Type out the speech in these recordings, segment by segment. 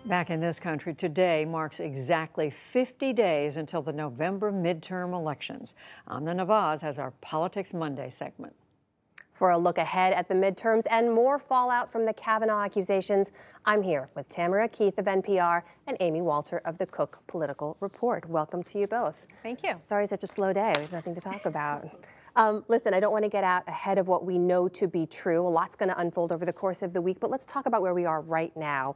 Back in this country, today marks exactly 50 days until the November midterm elections. Amna Nawaz has our Politics Monday segment. For a look ahead at the midterms and more fallout from the Kavanaugh accusations, I'm here with Tamara Keith of NPR and Amy Walter of the Cook Political Report. Welcome to you both. Thank you. Sorry, such a slow day. We have nothing to talk about. Listen, I don't want to get out ahead of what we know to be true. A lot's going to unfold over the course of the week, but let's talk about where we are right now.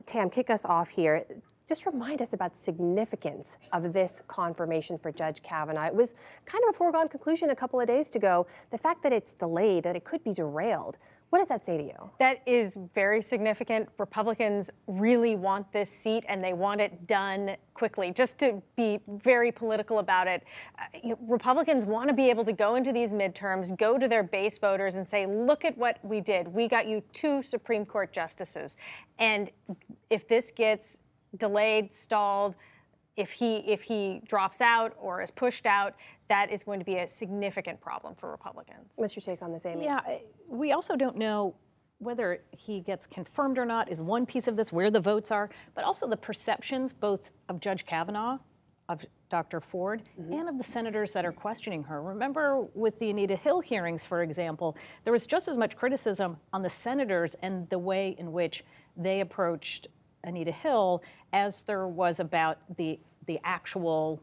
Tam, kick us off here. Just remind us about the significance of this confirmation for Judge Kavanaugh. It was kind of a foregone conclusion a couple of days ago. The fact that it's delayed, that it could be derailed. What does that say to you? That is very significant. Republicans really want this seat and they want it done quickly. Just to be very political about it, Republicans want to be able to go into these midterms, go to their base voters and say, look at what we did. We got you 2 Supreme Court justices. And if this gets delayed, stalled, if he drops out or is pushed out, that is going to be a significant problem for Republicans. What's your take on this, Amy? Yeah, we also don't know whether he gets confirmed or not is one piece of this, where the votes are, but also the perceptions both of Judge Kavanaugh, of Dr. Ford, and of the senators that are questioning her. Remember with the Anita Hill hearings, for example, there was just as much criticism on the senators and the way in which they approached Anita Hill as there was about the actual,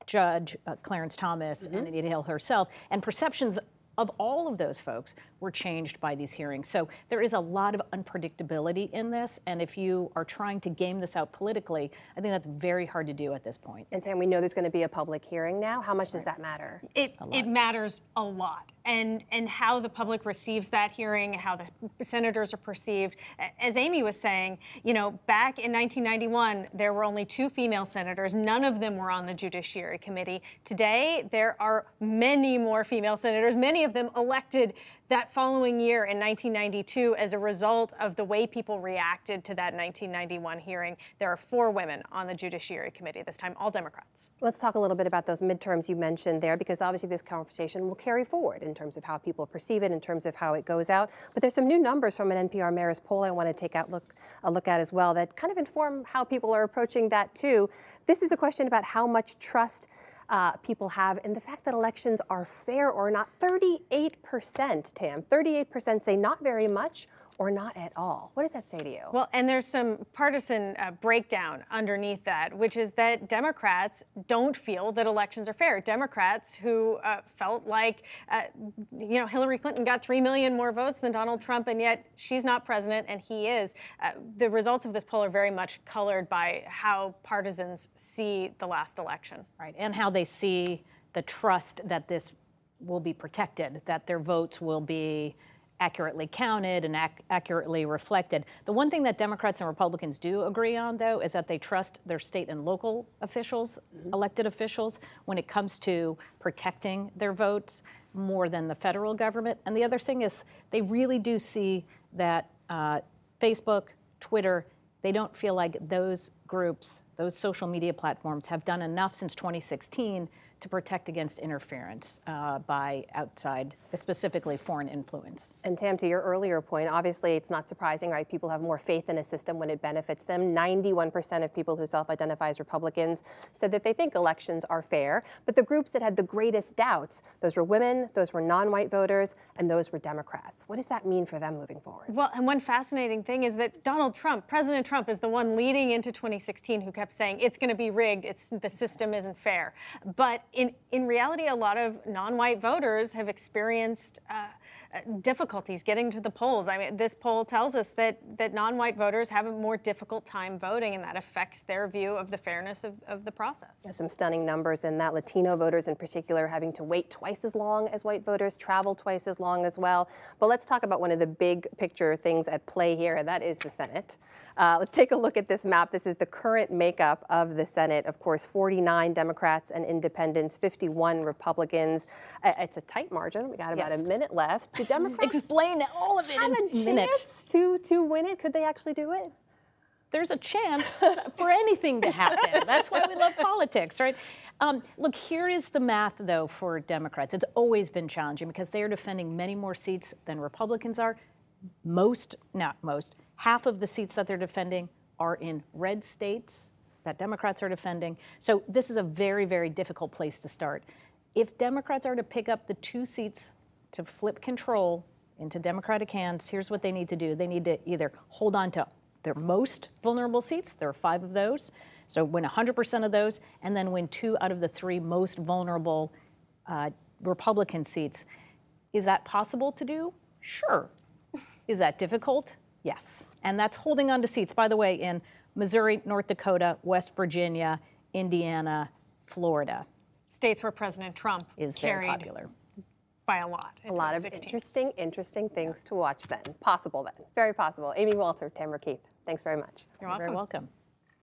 Judge Clarence Thomas and Anita Hill herself, and perceptions of all of those folks were changed by these hearings. So there is a lot of unpredictability in this, and if you are trying to game this out politically, I think that's very hard to do at this point. And Tam, we know there's going to be a public hearing now. How much does that matter? It matters a lot. And how the public receives that hearing, how the senators are perceived. As Amy was saying, back in 1991, there were only 2 female senators. None of them were on the Judiciary Committee. Today, there are many more female senators, many of them elected that following year in 1992 as a result of the way people reacted to that 1991 hearing. There are 4 women on the Judiciary Committee, this time all Democrats. Let's talk a little bit about those midterms you mentioned there, because obviously this conversation will carry forward in terms of how people perceive it, in terms of how it goes out. But there's some new numbers from an NPR Marist poll I want to take a look at as well that kind of inform how people are approaching that too. This is a question about how much trust people have in the fact that elections are fair or not. 38%, Tam, 38% say not very much or not at all. What does that say to you? Well, and there's some partisan breakdown underneath that, which is that Democrats don't feel that elections are fair. Democrats who felt like, Hillary Clinton got 3 million more votes than Donald Trump, and yet she's not president and he is. The results of this poll are very much colored by how partisans see the last election. Right, and how they see the trust that this will be protected, that their votes will be accurately counted and accurately reflected. The one thing that Democrats and Republicans do agree on, though, is that they trust their state and local officials, elected officials, when it comes to protecting their votes more than the federal government. And the other thing is they really do see that Facebook, Twitter, they don't feel like those groups, those social media platforms have done enough since 2016 to protect against interference by outside, specifically foreign influence. And Tam, to your earlier point, obviously it's not surprising, right? People have more faith in a system when it benefits them. 91% of people who self-identify as Republicans said that they think elections are fair. But the groups that had the greatest doubts, those were women, those were non-white voters, and those were Democrats. What does that mean for them moving forward? Well, and one fascinating thing is that President Trump is the one leading into 2016 who kept saying it's going to be rigged, the system isn't fair. But in reality, a lot of non-white voters have experienced difficulties getting to the polls. I mean, this poll tells us that non-white voters have a more difficult time voting, and that affects their view of the fairness of the process. There's some stunning numbers in that. Latino voters in particular having to wait twice as long as white voters, travel twice as long as well. But let's talk about one of the big picture things at play here, and that is the Senate. Let's take a look at this map. This is the current makeup of the Senate. Of course, 49 Democrats and independents, 51 Republicans. It's a tight margin. We got about a minute left. Do Democrats explain all of it have in a minute chance to win it? Could they actually do it? There's a chance for anything to happen. That's why we love politics, right? Look, here is the math, though, for Democrats. It's always been challenging because they are defending many more seats than Republicans are. Not most, half of the seats that they're defending are in red states that Democrats are defending. So this is a very, very difficult place to start. If Democrats are to pick up the 2 seats to flip control into Democratic hands, here's what they need to do. They need to either hold on to their most vulnerable seats, there are 5 of those, so win 100% of those, and then win 2 out of the 3 most vulnerable Republican seats. Is that possible to do? Sure. Is that difficult? Yes. And that's holding on to seats, by the way, in Missouri, North Dakota, West Virginia, Indiana, Florida. States where President Trump Is very carried popular. by a lot. A lot of 2016. interesting things to watch then. Possible then. Very possible. Amy Walter, Tamara Keith, thanks very much. You're You're welcome. very welcome.